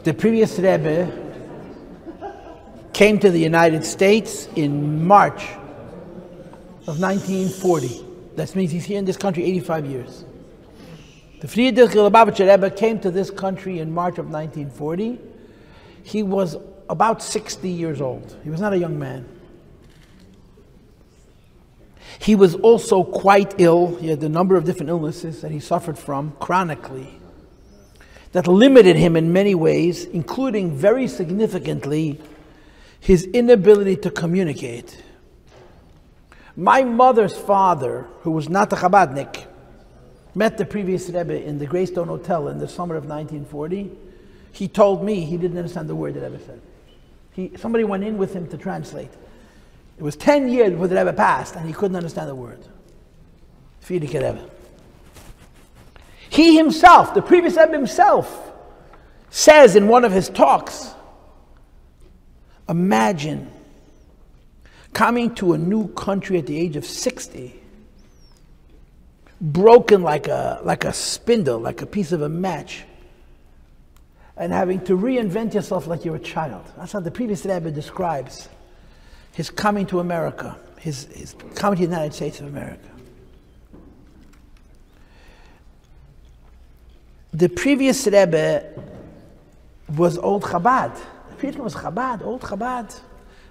The previous Rebbe came to the United States in March of 1940. That means he's here in this country 85 years. The Friedrich Lubavitcher Rebbe came to this country in March of 1940. He was about 60 years old. He was not a young man. He was also quite ill. He had a number of different illnesses that he suffered from chronically that limited him in many ways, including very significantly his inability to communicate. My mother's father, who was not a Chabadnik, met the previous Rebbe in the Greystone Hotel in the summer of 1940. He told me he didn't understand the word the Rebbe said. Somebody went in with him to translate. It was 10 years before the Rebbe passed, and he couldn't understand the word. Friedrich Rebbe. He himself, the previous Rebbe himself, says in one of his talks, imagine coming to a new country at the age of 60, broken like a spindle, like a piece of a match, and having to reinvent yourself like you're a child. That's how the previous Rebbe describes his coming to America, his coming to the United States of America. The previous Rebbe was Old Chabad. The previous one was Chabad, Old Chabad.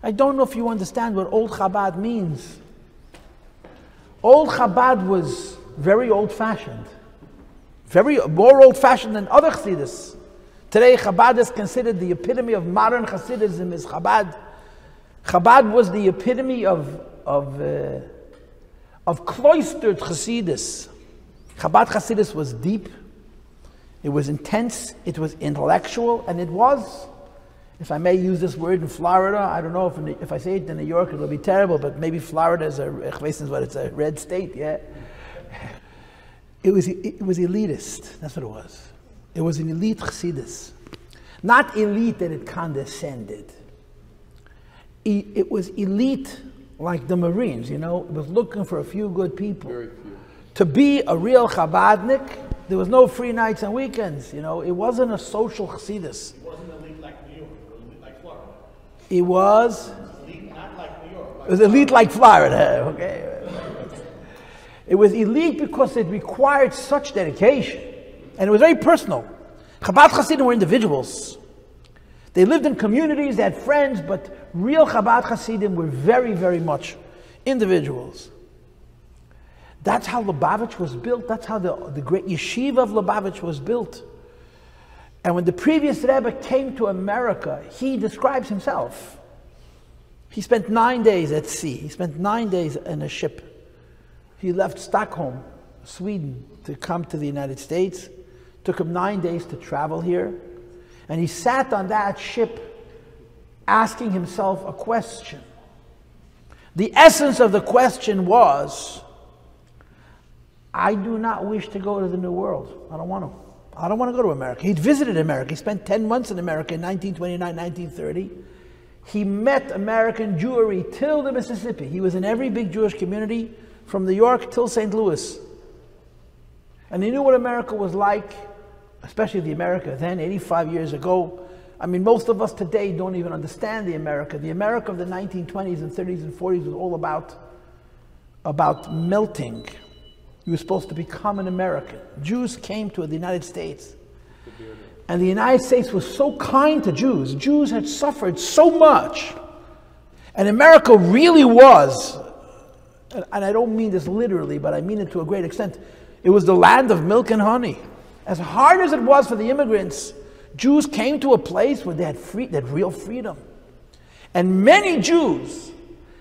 I don't know if you understand what Old Chabad means. Old Chabad was very old-fashioned. More old-fashioned than other Chassidus. Today Chabad is considered the epitome of modern Chassidism is Chabad. Chabad was the epitome of cloistered Chassidus. Chabad Chassidus was deep. It was intense, it was intellectual, and it was, if I may use this word in Florida, I don't know if I say it in New York it'll be terrible, but maybe Florida is it's a red state, yeah. It was elitist, that's what it was. It was an elite Chassidus. Not elite that it condescended. It was elite like the Marines, you know, it was looking for a few good people. Very few. To be a real Chabadnik, there was no free nights and weekends, you know. It wasn't a social Chassidus. It wasn't elite like New York, it was elite like Florida. It was? Elite not like New York. It was elite like Florida, okay. It was elite because it required such dedication. And it was very personal. Chabad Chassidim were individuals. They lived in communities, they had friends, but real Chabad Chassidim were very, very much individuals. That's how Lubavitch was built. That's how the great yeshiva of Lubavitch was built. And when the previous Rebbe came to America, he describes himself. He spent 9 days at sea. He spent 9 days in a ship. He left Stockholm, Sweden, to come to the United States. Took him 9 days to travel here. And he sat on that ship asking himself a question. The essence of the question was, I do not wish to go to the New World. I don't want to. I don't want to go to America. He'd visited America. He spent 10 months in America in 1929, 1930. He met American Jewry till the Mississippi. He was in every big Jewish community from New York till St. Louis. And he knew what America was like, especially the America then, 85 years ago. I mean, most of us today don't even understand the America. The America of the 1920s and 30s and 40s was all about melting. You were supposed to become an American. Jews came to the United States. And the United States was so kind to Jews. Jews had suffered so much. And America really was, and I don't mean this literally, but I mean it to a great extent, it was the land of milk and honey. As hard as it was for the immigrants, Jews came to a place where they had real freedom. And many Jews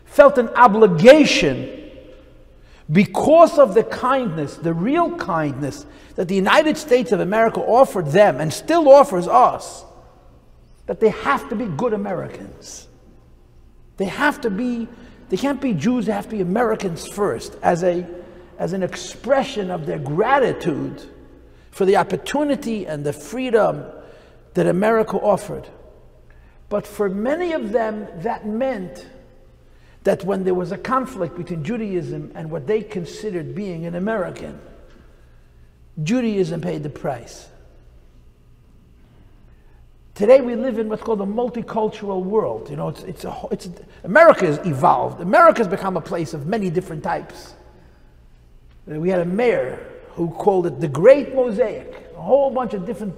felt an obligation because of the kindness, the real kindness that the United States of America offered them and still offers us, that they have to be good Americans. They can't be Jews, they have to be Americans first, as an expression of their gratitude for the opportunity and the freedom that America offered. But for many of them, that meant that when there was a conflict between Judaism and what they considered being an American, Judaism paid the price. Today we live in what's called a multicultural world. You know, America has evolved. America has become a place of many different types. We had a mayor who called it the Great Mosaic. A whole bunch of different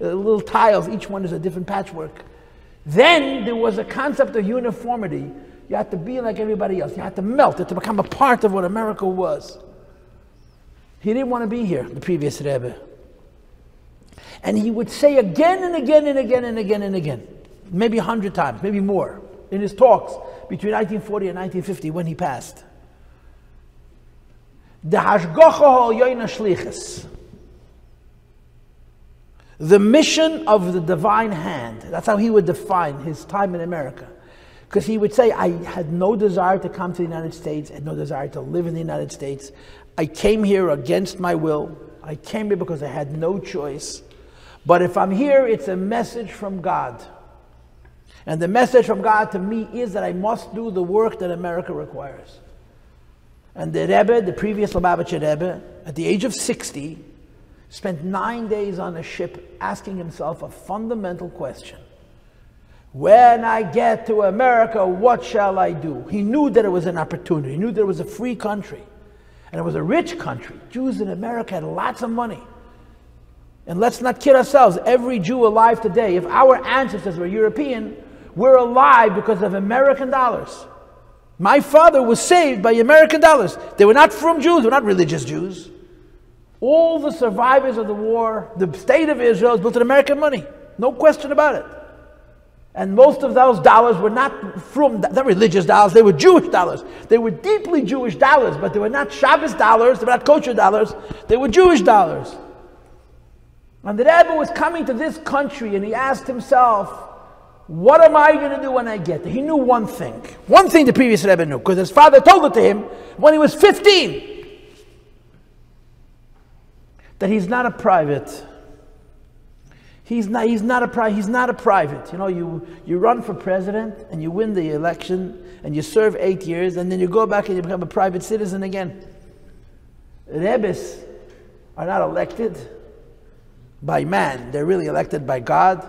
little tiles. Each one is a different patchwork. Then there was a concept of uniformity. You had to be like everybody else. You had to melt. You had to become a part of what America was. He didn't want to be here, the previous Rebbe. And he would say again and again and again and again and again, maybe 100 times, maybe more, in his talks between 1940 and 1950 when he passed. The mission of the divine hand. That's how he would define his time in America. Because he would say, I had no desire to come to the United States, I had no desire to live in the United States. I came here against my will. I came here because I had no choice. But if I'm here, it's a message from God. And the message from God to me is that I must do the work that America requires. And the Rebbe, the previous Lubavitcher Rebbe, at the age of 60, spent 9 days on a ship asking himself a fundamental question. When I get to America, what shall I do? He knew that it was an opportunity. He knew that it was a free country. And it was a rich country. Jews in America had lots of money. And let's not kid ourselves. Every Jew alive today, if our ancestors were European, we're alive because of American dollars. My father was saved by American dollars. They were not from Jews. They were not religious Jews. All the survivors of the war, the state of Israel is built on American money. No question about it. And most of those dollars were not from the religious dollars. They were Jewish dollars. They were deeply Jewish dollars, but they were not Shabbos dollars. They were not kosher dollars. They were Jewish dollars. And the Rebbe was coming to this country and he asked himself, what am I going to do when I get there? He knew one thing. One thing the previous Rebbe knew, because his father told it to him when he was 15. That he's not a private. He's not a private. You know, you run for president and you win the election and you serve 8 years and then you go back and you become a private citizen again. Rebbes are not elected by man. They're really elected by God.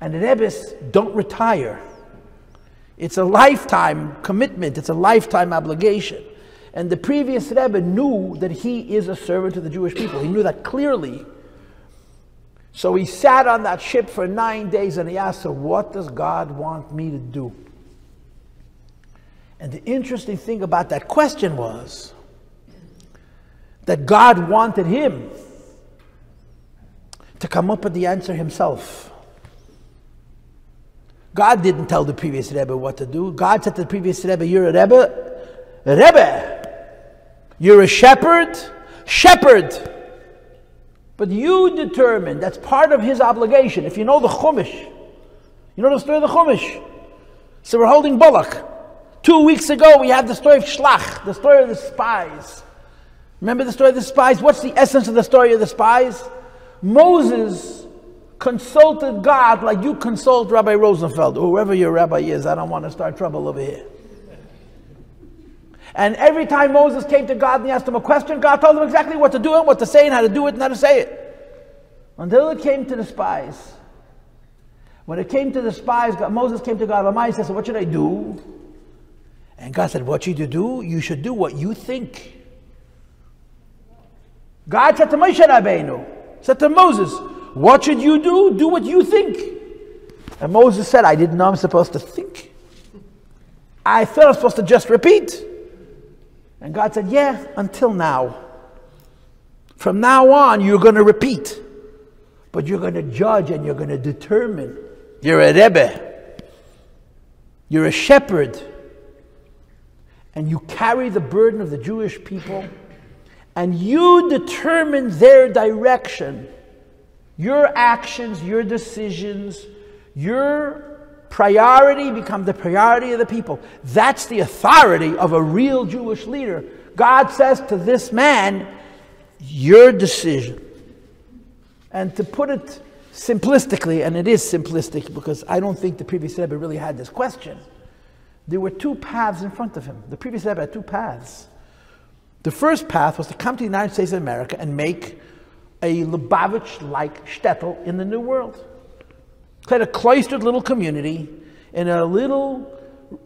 And the Rebbes don't retire. It's a lifetime commitment. It's a lifetime obligation. And the previous Rebbe knew that he is a servant to the Jewish people. He knew that clearly. So he sat on that ship for 9 days and he asked, so what does God want me to do? And the interesting thing about that question was that God wanted him to come up with the answer himself. God didn't tell the previous Rebbe what to do. God said to the previous Rebbe, you're a Rebbe, you're a shepherd. But you determine, that's part of his obligation. If you know the Chumash, you know the story of the Chumash. So we're holding Bullock. 2 weeks ago we had the story of Shlach, the story of the spies. Remember the story of the spies? What's the essence of the story of the spies? Moses consulted God like you consult Rabbi Rosenfeld, or whoever your rabbi is. I don't want to start trouble over here. And every time Moses came to God and he asked him a question, God told him exactly what to do and what to say and how to do it and how to say it. Until it came to the spies. When it came to the spies, Moses came to God and said, so what should I do? And God said, what should you do? You should do what you think. God said to Moshe Rabbeinu, said to Moses, what should you do? Do what you think. And Moses said, I didn't know I'm supposed to think. I thought I was supposed to just repeat. And God said, yeah, until now. From now on, you're going to repeat. But you're going to judge and you're going to determine. You're a Rebbe. You're a shepherd. And you carry the burden of the Jewish people. And you determine their direction. Your actions, your decisions, your priority become the priority of the people. That's the authority of a real Jewish leader. God says to this man, your decision. And to put it simplistically, and it is simplistic because I don't think the previous Rebbe really had this question. There were two paths in front of him. The previous Rebbe had two paths. The first path was to come to the United States of America and make a Lubavitch-like shtetl in the New World. Create a cloistered little community in a little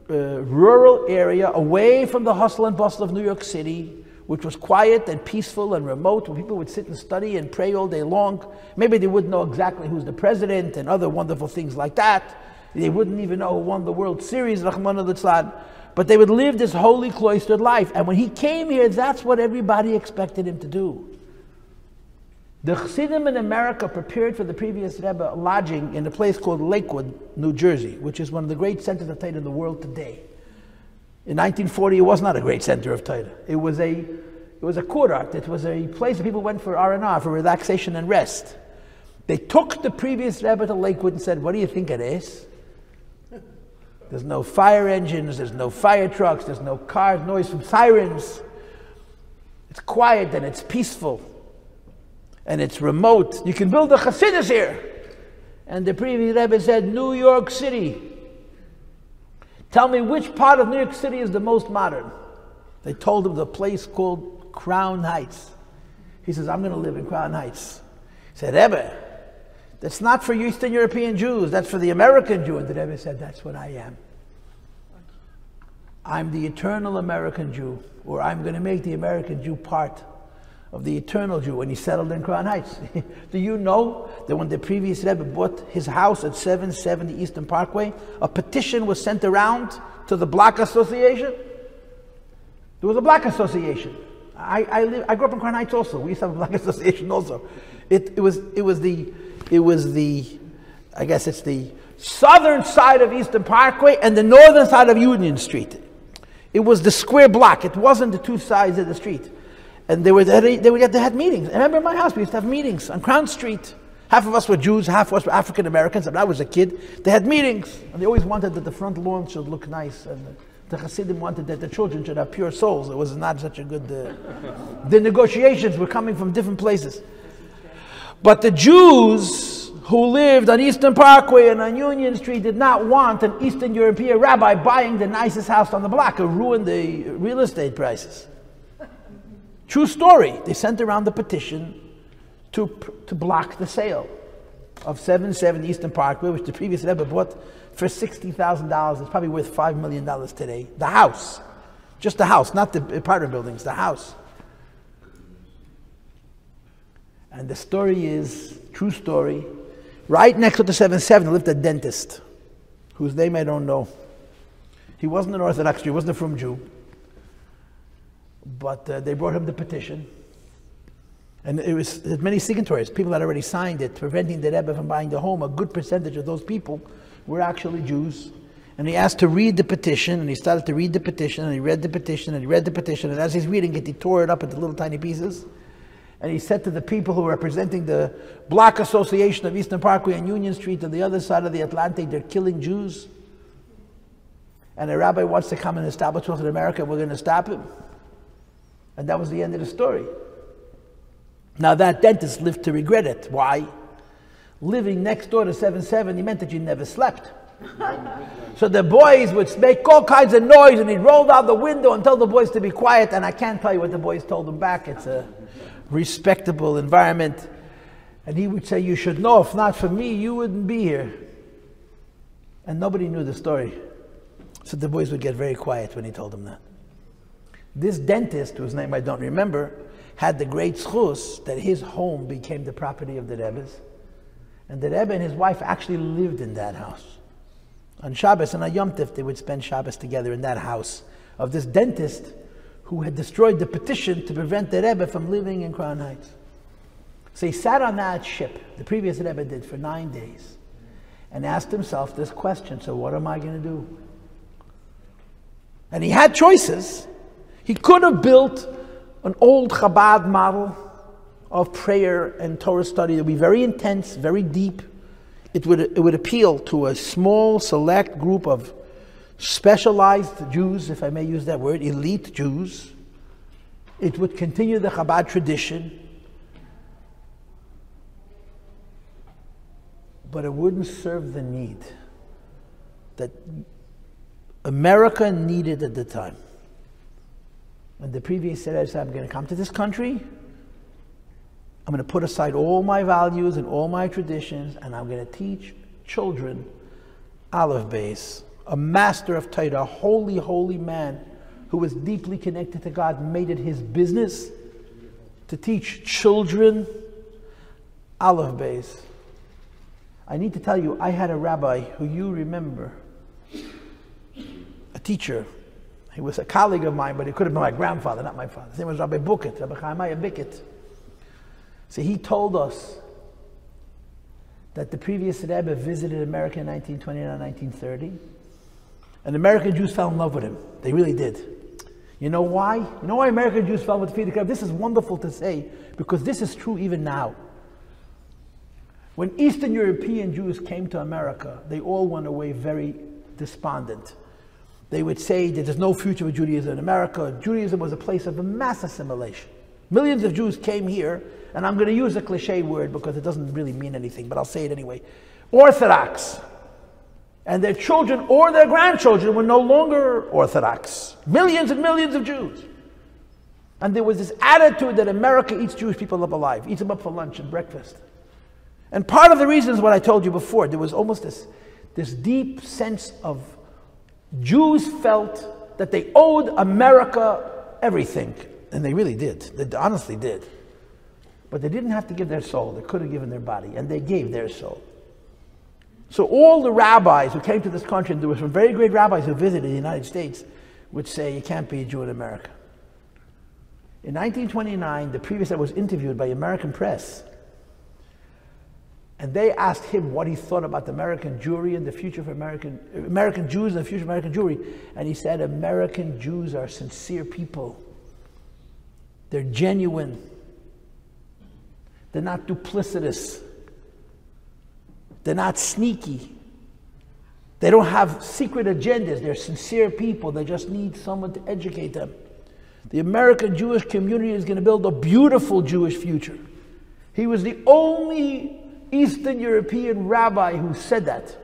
rural area away from the hustle and bustle of New York City, which was quiet and peaceful and remote, where people would sit and study and pray all day long. Maybe they wouldn't know exactly who's the president and other wonderful things like that. They wouldn't even know who won the World Series, Rahman al-Islam. But they would live this holy cloistered life. And when he came here, that's what everybody expected him to do. The Chassidim in America prepared for the previous Rebbe lodging in a place called Lakewood, New Jersey, which is one of the great centers of Torah in the world today. In 1940, it was not a great center of Torah. It was a kurort. It was a place that people went for R&R, for relaxation and rest. They took the previous Rebbe to Lakewood and said, "What do you think it is? There's no fire engines, there's no fire trucks, there's no cars, noise from sirens. It's quiet and it's peaceful. And it's remote. You can build a Chassidus here." And the previous Rebbe said, "New York City. Tell me which part of New York City is the most modern." They told him the place called Crown Heights. He says, "I'm going to live in Crown Heights." He said, "Rebbe, that's not for Eastern European Jews, that's for the American Jew." And the Rebbe said, "That's what I am. I'm the eternal American Jew, or I'm going to make the American Jew part of the eternal Jew." And he settled in Crown Heights. Do you know that when the previous Rebbe bought his house at 770 Eastern Parkway, a petition was sent around to the Block Association? There was a Block Association. I grew up in Crown Heights also. We used to have a Block Association also. It was the I guess it's the southern side of Eastern Parkway and the northern side of Union Street. It was the square block. It wasn't the two sides of the street. And they had meetings. I remember in my house, we used to have meetings on Crown Street. Half of us were Jews, half of us were African Americans. When I was a kid, they had meetings. And they always wanted that the front lawn should look nice. And the Hasidim wanted that the children should have pure souls. It was not such a good... the negotiations were coming from different places. But the Jews who lived on Eastern Parkway and on Union Street did not want an Eastern European rabbi buying the nicest house on the block. It ruined the real estate prices. True story. They sent around the petition to block the sale of 770 Eastern Parkway, which the previous Rebbe bought for $60,000. It's probably worth $5 million today. The house. Just the house, not the apartment buildings, the house. And the story is, true story, right next to the 770 lived a dentist, whose name I don't know. He wasn't an Orthodox Jew, he wasn't a Frum Jew. But they brought him the petition. And it had many signatories, people had already signed it, preventing the Rebbe from buying the home. A good percentage of those people were actually Jews. And he asked to read the petition, and he started to read the petition, and he read the petition, and he read the petition, and as he's reading it, he tore it up into little tiny pieces. And he said to the people who were representing the Block Association of Eastern Parkway and Union Street on the other side of the Atlantic, "They're killing Jews. And a rabbi wants to come and establish in America, and we're going to stop him." And that was the end of the story. Now that dentist lived to regret it. Why? Living next door to 770 meant that you never slept. So the boys would make all kinds of noise, and he'd roll out the window and tell the boys to be quiet, and I can't tell you what the boys told him back. It's a respectable environment. And he would say, "You should know, if not for me, you wouldn't be here." And nobody knew the story. So the boys would get very quiet when he told them that. This dentist, whose name I don't remember, had the great schus that his home became the property of the Rebbe's. And the Rebbe and his wife actually lived in that house. On Shabbos and on Yom Tov, they would spend Shabbos together in that house of this dentist who had destroyed the petition to prevent the Rebbe from living in Crown Heights. So he sat on that ship, the previous Rebbe did, for 9 days, and asked himself this question: so what am I going to do? And he had choices. He could have built an old Chabad model of prayer and Torah study. It would be very intense, very deep. It would appeal to a small, select group of specialized Jews, if I may use that word, elite Jews. It would continue the Chabad tradition. But it wouldn't serve the need that America needed at the time. And the previous said, I'm going to come to this country, I'm going to put aside all my values and all my traditions, and I'm going to teach children Aleph Beis, a master of Torah, a holy, holy man who was deeply connected to God, made it his business to teach children Aleph Beis. I need to tell you, I had a rabbi who you remember, a teacher. He was a colleague of mine, but he could have been my grandfather, not my father. His name was Rabbi Buket, Rabbi Chaimaya Biket. So he told us that the previous Rebbe visited America in 1929, 1930, and American Jews fell in love with him. They really did. You know why? You know why American Jews fell with the Rebbe? This is wonderful to say, because this is true even now. When Eastern European Jews came to America, they all went away very despondent. They would say that there's no future for Judaism in America. Judaism was a place of mass assimilation. Millions of Jews came here, and I'm going to use a cliche word because it doesn't really mean anything, but I'll say it anyway. Orthodox. And their children or their grandchildren were no longer Orthodox. Millions and millions of Jews. And there was this attitude that America eats Jewish people up alive, eats them up for lunch and breakfast. And part of the reason is what I told you before. There was almost this deep sense of Jews felt that they owed America everything. And they really did. They honestly did. But they didn't have to give their soul. They could have given their body. And they gave their soul. So all the rabbis who came to this country, and there were some very great rabbis who visited the United States, would say, you can't be a Jew in America. In 1929, the previous was interviewed by American press. And they asked him what he thought about the American Jewry and the future of American Jews and the future of American Jewry. And he said, American Jews are sincere people. They're genuine. They're not duplicitous. They're not sneaky. They don't have secret agendas. They're sincere people. They just need someone to educate them. The American Jewish community is going to build a beautiful Jewish future. He was the only Eastern European rabbi who said that.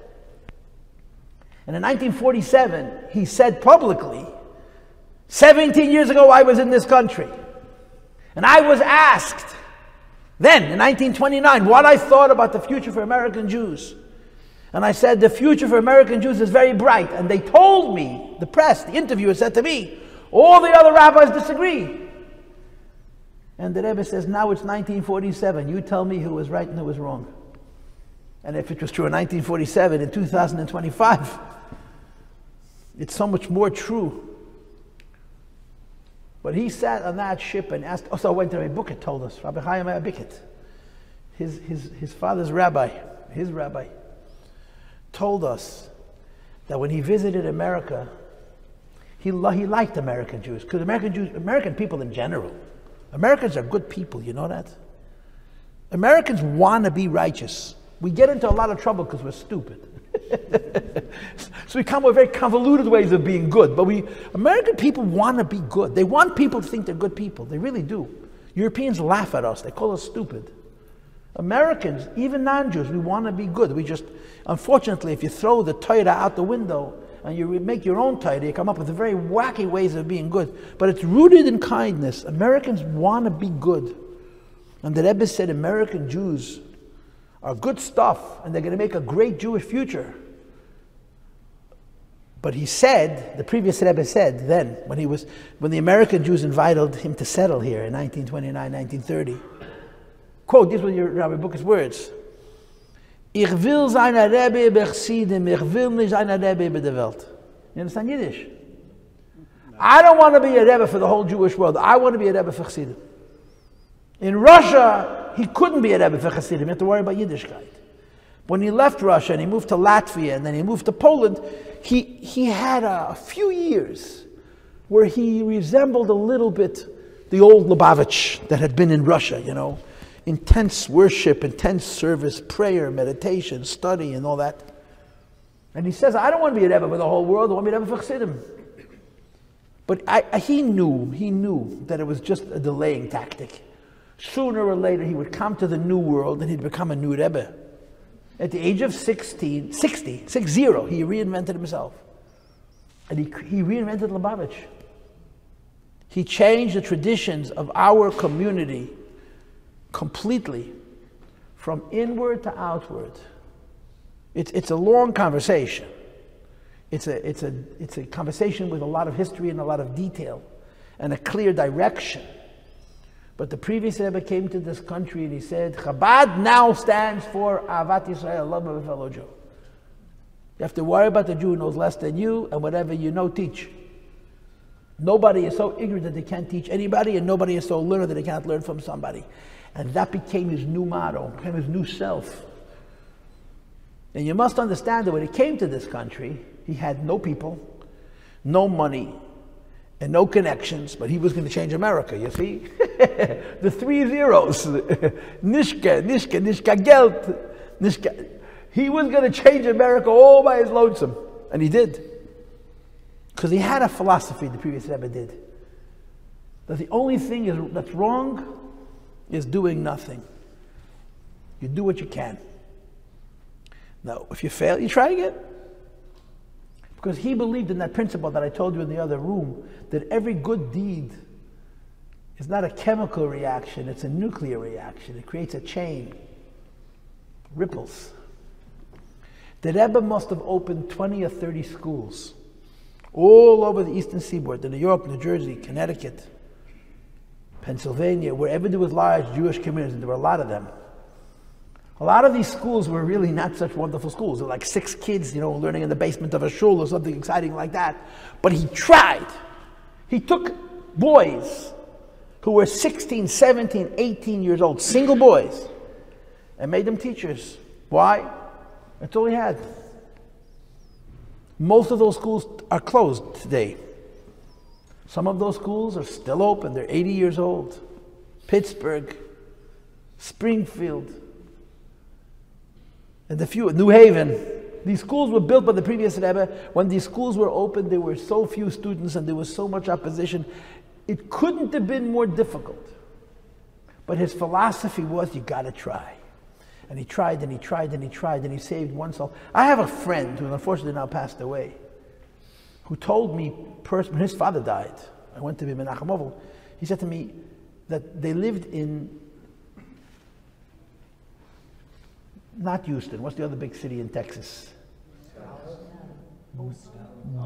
And in 1947, he said publicly, 17 years ago I was in this country. And I was asked then, in 1929, what I thought about the future for American Jews. And I said, the future for American Jews is very bright. And they told me, the press, the interviewer said to me, all the other rabbis disagree. And the Rebbe says, now it's 1947. You tell me who was right and who was wrong. And if it was true in 1947, in 2025, it's so much more true. But he sat on that ship and asked, also went to Rabbi Buket, told us, Rabbi Chaim Biket, his father's rabbi, his rabbi, told us that when he visited America, he liked American Jews, because American people in general, Americans are good people, you know that? Americans want to be righteous. We get into a lot of trouble because we're stupid. So we come with very convoluted ways of being good. But American people want to be good. They want people to think they're good people. They really do. Europeans laugh at us. They call us stupid. Americans, even non-Jews, we want to be good. We just, unfortunately, if you throw the Torah out the window and you make your own Torah, you come up with very wacky ways of being good. But it's rooted in kindness. Americans want to be good. And the Rebbe said American Jews are good stuff, and they're going to make a great Jewish future. But he said, the previous Rebbe said then, when the American Jews invited him to settle here in 1929, 1930, quote, these were Rabbi Buket's words, Ich will sein a Rebbe bechsidim, ich will nicht sein a Rebbe bei der Welt. You understand Yiddish? I don't want to be a Rebbe for the whole Jewish world. I want to be a Rebbe for Chassidim. In Russia, he couldn't be a Rebbe for Chassidim. He had to worry about Yiddishkeit. When he left Russia and he moved to Latvia and then he moved to Poland, he had a few years where he resembled a little bit the old Lubavitch that had been in Russia, you know. Intense worship, intense service, prayer, meditation, study, and all that. And he says, I don't want to be a Rebbe for the whole world. I want to be a Rebbe for Chassidim. But he knew that it was just a delaying tactic. Sooner or later, he would come to the new world and he'd become a new Rebbe. At the age of 60, he reinvented himself. And he reinvented Lubavitch. He changed the traditions of our community completely, from inward to outward. It's a long conversation. It's a conversation with a lot of history and a lot of detail and a clear direction. But the previous Rebbe came to this country and he said, Chabad now stands for Ahavat Yisrael, love of a fellow Jew. You have to worry about the Jew who knows less than you, and whatever you know, teach. Nobody is so ignorant that they can't teach anybody, and nobody is so learned that they can't learn from somebody. And that became his new motto, became his new self. And you must understand that when he came to this country, he had no people, no money, and no connections, but he was going to change America, you see? The 3 zeros. Nishka Geld. Nishka. He was going to change America all by his lonesome. And he did. Because he had a philosophy, the previous Rebbe did. That the only thing that's wrong is doing nothing. You do what you can. Now, if you fail, you try again. Because he believed in that principle that I told you in the other room, that every good deed is not a chemical reaction, it's a nuclear reaction. It creates a chain, ripples. The Rebbe must have opened 20 or 30 schools all over the eastern seaboard, in New York, New Jersey, Connecticut, Pennsylvania, wherever there was large Jewish communities, and there were a lot of them. A lot of these schools were really not such wonderful schools. They were like 6 kids, learning in the basement of a shul or something exciting like that. But he tried. He took boys who were 16, 17, 18 years old, single boys, and made them teachers. Why? That's all he had. Most of those schools are closed today. Some of those schools are still open. They're 80 years old. Pittsburgh, Springfield, and a few, New Haven. These schools were built by the previous Rebbe. When these schools were opened, there were so few students and there was so much opposition. It couldn't have been more difficult. But his philosophy was, you got to try. And he tried and he tried and he tried and he saved one soul. I have a friend who unfortunately now passed away, who told me when his father died, I went to him in Menachem. He said to me that they lived in, not Houston, what's the other big city in Texas?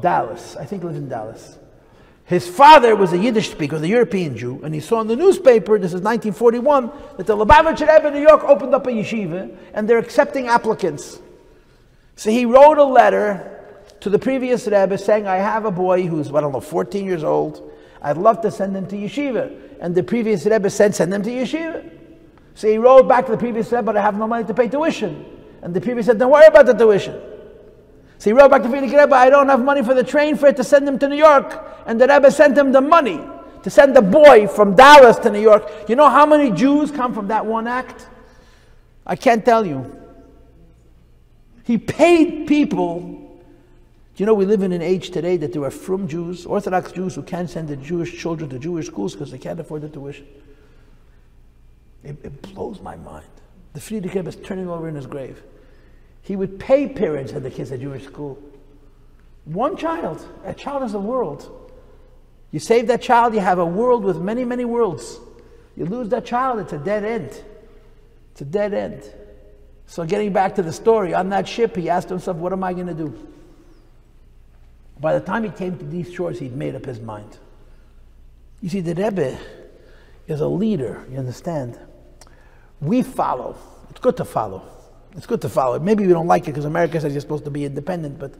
Dallas. I think he lives in Dallas. His father was a Yiddish speaker, a European Jew, and he saw in the newspaper, this is 1941, that the Lubavitcher Rebbe in New York opened up a yeshiva, and they're accepting applicants. So he wrote a letter to the previous Rebbe saying, I have a boy who's, 14 years old. I'd love to send him to yeshiva. And the previous Rebbe said, send him to yeshiva. So he wrote back to the previous Rebbe, but I have no money to pay tuition. And the previous said, don't worry about the tuition. So he wrote back to the previous Rebbe, I don't have money for the train fare to send him to New York. And the Rebbe sent him the money to send the boy from Dallas to New York. You know how many Jews come from that one act? I can't tell you. He paid people. We live in an age today that there are frum Jews, Orthodox Jews, who can't send their Jewish children to Jewish schools because they can't afford the tuition. It blows my mind. The Frierdiker Rebbe is turning over in his grave. He would pay parents and the kids at Jewish school. One child. A child is a world. You save that child, you have a world with many, many worlds. You lose that child, it's a dead end. It's a dead end. So getting back to the story, on that ship, he asked himself, what am I going to do? By the time he came to these shores, he'd made up his mind. You see, the Rebbe is a leader, you understand? We follow. It's good to follow. It's good to follow. Maybe we don't like it because America says you're supposed to be independent, but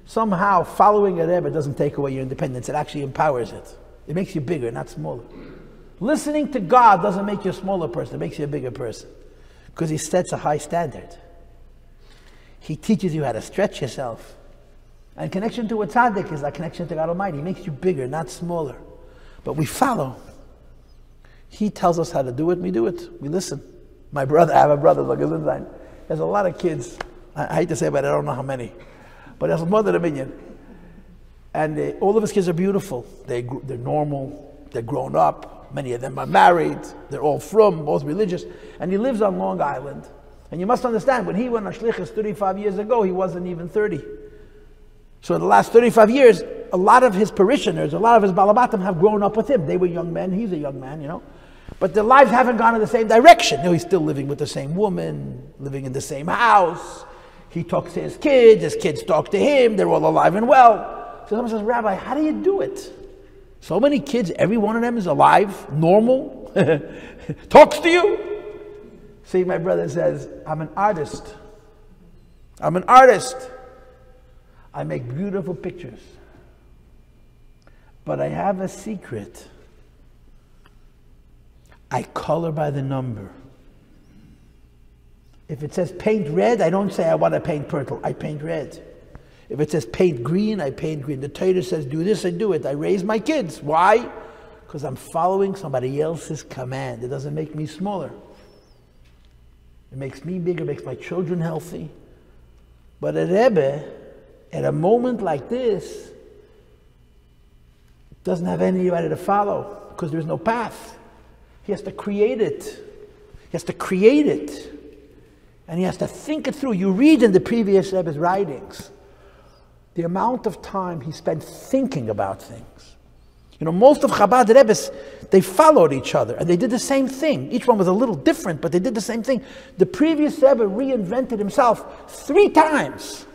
somehow following a Rebbe doesn't take away your independence. It actually empowers it. It makes you bigger, not smaller. Listening to God doesn't make you a smaller person. It makes you a bigger person because he sets a high standard. He teaches you how to stretch yourself. And connection to a tzaddik is like connection to God Almighty. He makes you bigger, not smaller. But we follow. He tells us how to do it, we do it. We listen. I have a brother, look, he has a lot of kids. I hate to say it, but I don't know how many. But there's more than a million. And all of his kids are beautiful. They're normal. They're grown up. Many of them are married. They're all frum, both religious. And he lives on Long Island. And you must understand, when he went on Shlichus 35 years ago, he wasn't even 30. So in the last 35 years, a lot of his parishioners, a lot of his balabatim have grown up with him. They were young men, he's a young man, you know. But their lives haven't gone in the same direction. You know, he's still living with the same woman, living in the same house. He talks to his kids talk to him, they're all alive and well. So someone says, Rabbi, how do you do it? So many kids, every one of them is alive, normal, talks to you. See, my brother says, I'm an artist. I'm an artist. I make beautiful pictures. But I have a secret. I color by the number. If it says paint red, I don't say I want to paint purple. I paint red. If it says paint green, I paint green. The Torah says do this, I do it. I raise my kids. Why? Because I'm following somebody else's command. It doesn't make me smaller. It makes me bigger, makes my children healthy. But a Rebbe, at a moment like this, doesn't have anybody to follow because there's no path. He has to create it. He has to create it. And he has to think it through. You read in the previous Rebbe's writings the amount of time he spent thinking about things. You know, most of Chabad Rebbes, they followed each other and they did the same thing. Each one was a little different, but they did the same thing. The previous Rebbe reinvented himself 3 times.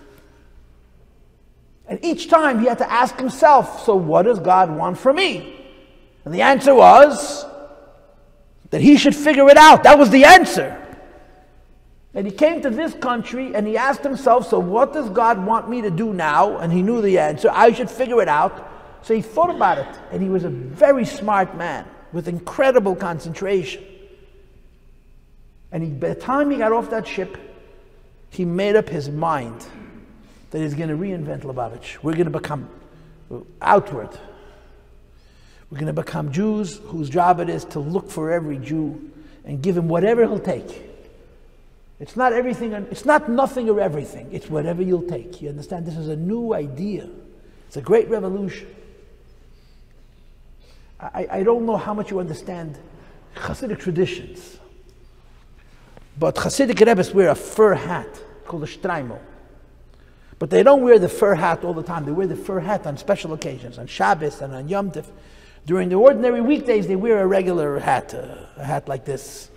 And each time he had to ask himself, so what does God want from me? And the answer was that he should figure it out. That was the answer. And he came to this country and he asked himself, so what does God want me to do now? And he knew the answer. I should figure it out. So he thought about it. And he was a very smart man with incredible concentration. And by the time he got off that ship, he made up his mind that he's going to reinvent Lubavitch. We're going to become outward. We're going to become Jews whose job it is to look for every Jew and give him whatever he'll take. It's not everything, it's not nothing or everything. It's whatever you'll take. You understand? This is a new idea. It's a great revolution. I don't know how much you understand Hasidic traditions, but Hasidic Rebbes wear a fur hat called a shtreimel. But they don't wear the fur hat all the time. They wear the fur hat on special occasions, on Shabbos and on Yom Tov. During the ordinary weekdays, they wear a regular hat, a hat like this.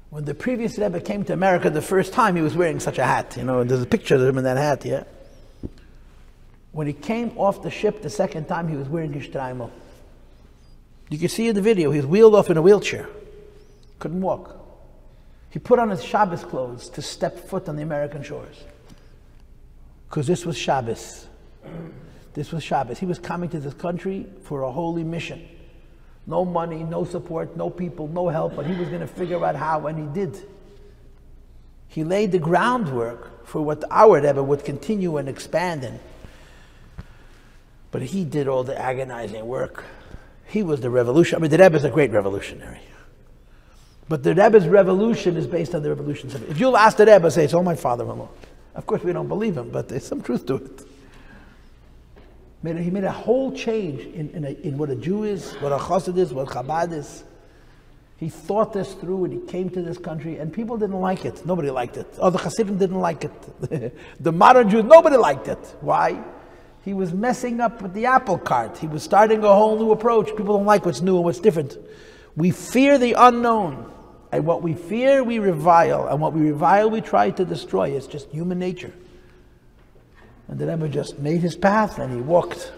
When the previous Rebbe came to America the first time, he was wearing such a hat. You know, there's a picture of him in that hat, yeah? When he came off the ship the second time, he was wearing his shtreimel. You can see in the video, he was wheeled off in a wheelchair. Couldn't walk. He put on his Shabbos clothes to step foot on the American shores. Because this was Shabbos. This was Shabbos. He was coming to this country for a holy mission. No money, no support, no people, no help, but he was going to figure out how, and he did. He laid the groundwork for what our Rebbe would continue and expand in. But he did all the agonizing work. He was the revolution. I mean, the Rebbe is a great revolutionary. But the Rebbe's revolution is based on the revolutions of it. If you'll ask the Rebbe, say, it's all my father-in-law. Of course, we don't believe him, but there's some truth to it. He made a whole change in what a Jew is, what a Chassid is, what Chabad is. He thought this through and he came to this country and people didn't like it. Nobody liked it. Oh, the Hasidim didn't like it. The modern Jews, nobody liked it. Why? He was messing up with the apple cart. He was starting a whole new approach. People don't like what's new and what's different. We fear the unknown. And what we fear, we revile. And what we revile, we try to destroy. It's just human nature. And the Rebbe just made his path and he walked.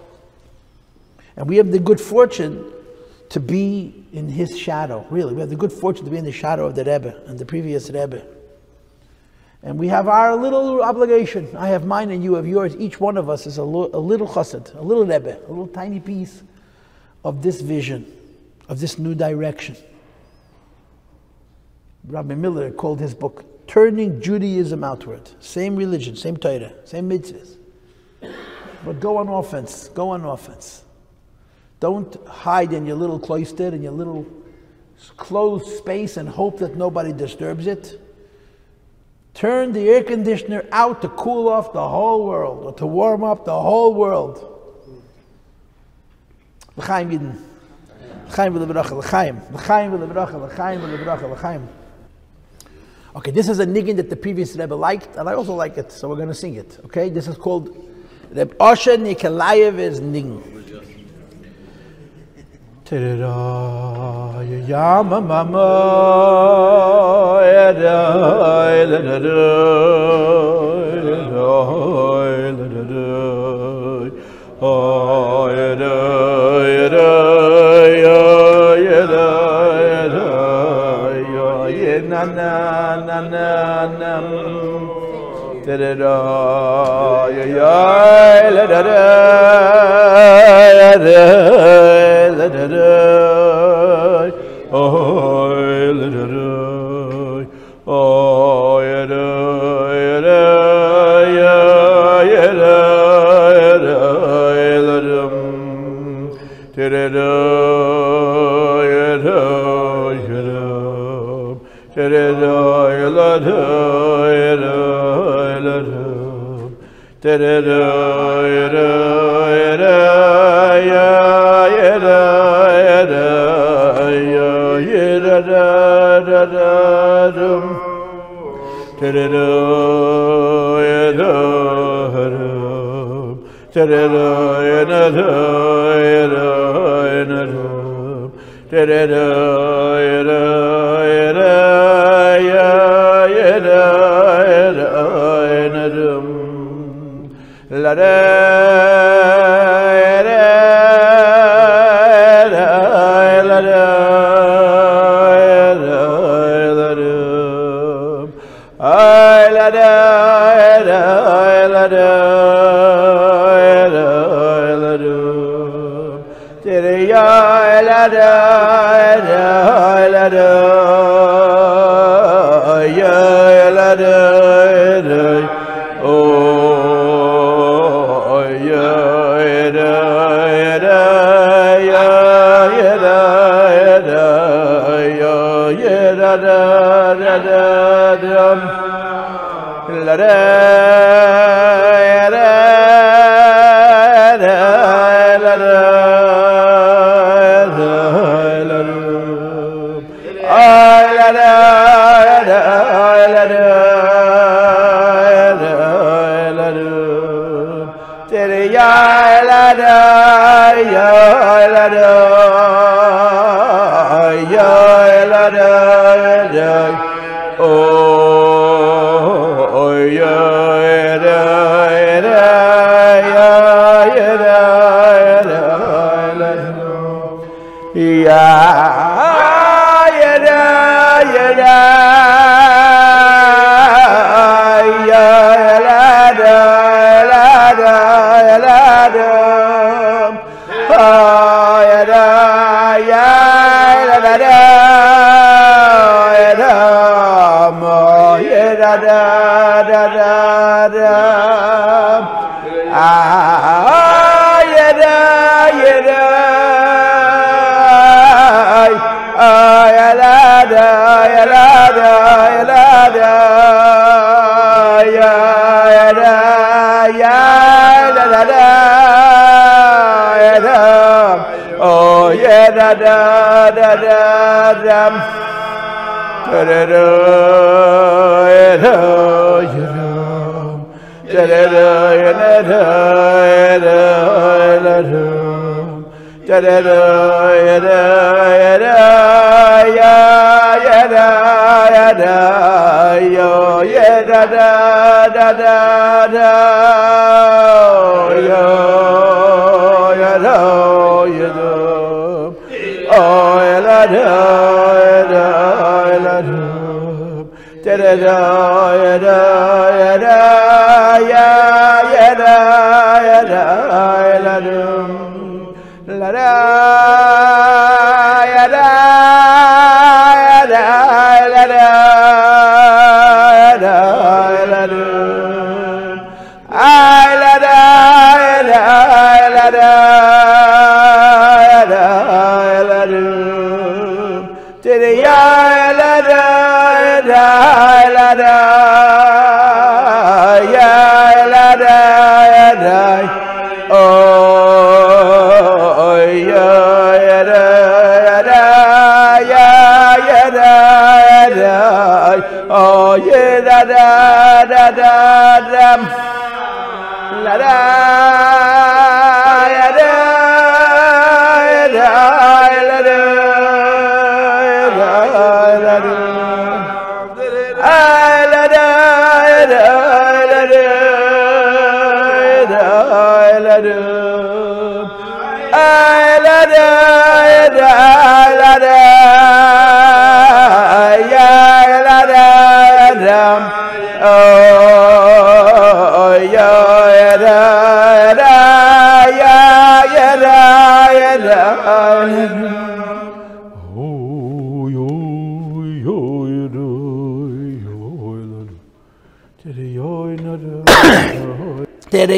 And we have the good fortune to be in his shadow. Really, we have the good fortune to be in the shadow of the Rebbe and the previous Rebbe. And we have our little obligation. I have mine and you have yours. Each one of us is a little chassid, a little Rebbe, a little tiny piece of this vision, of this new direction. Rabbi Miller called his book, Turning Judaism Outward. Same religion, same Torah, same mitzvahs. But go on offense, go on offense. Don't hide in your little cloister, in your little closed space and hope that nobody disturbs it. Turn the air conditioner out to cool off the whole world, or to warm up the whole world. L'chaim Yidden. L'chaim v'lebracha, l'chaim. L'chaim v'lebracha, l'chaim v'lebracha, l'chaim. Okay, this is a niggin that the previous Rebbe liked, and I also like it, so we're going to sing it. Okay, this is called Reb Osher Nikolayev is ning. Yama mama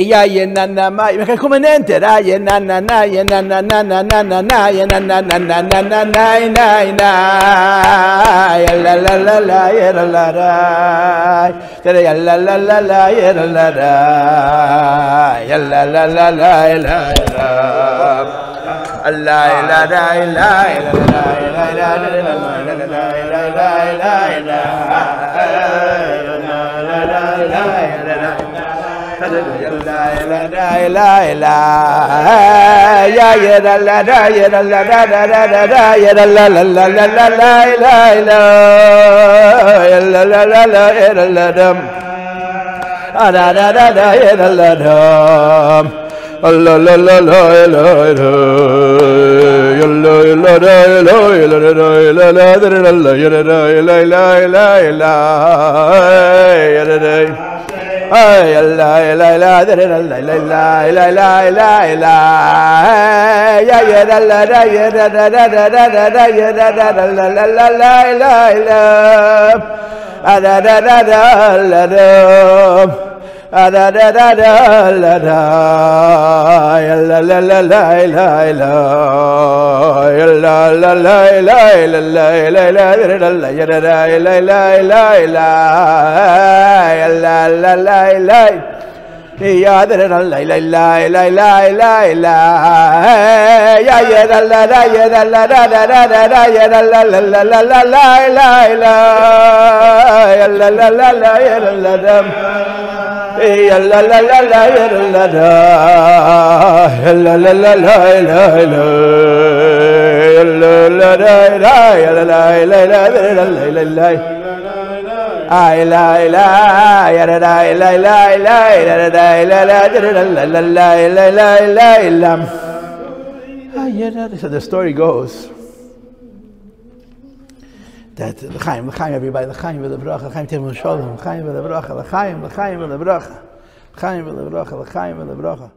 Ya ya na na ma, me cae come niente, ya na na na ya na na na na na na na ya na na na na na na na na ya la la la la ya la la la ya la la la la ya la la la ya la la la la ya la la Allah la la la So the story goes that l'chaim everybody, l'chaim v'levracha, l'chaim tevun shalom, l'chaim v'levracha, l'chaim v'levracha, l'chaim v'levracha, l'chaim v'levracha.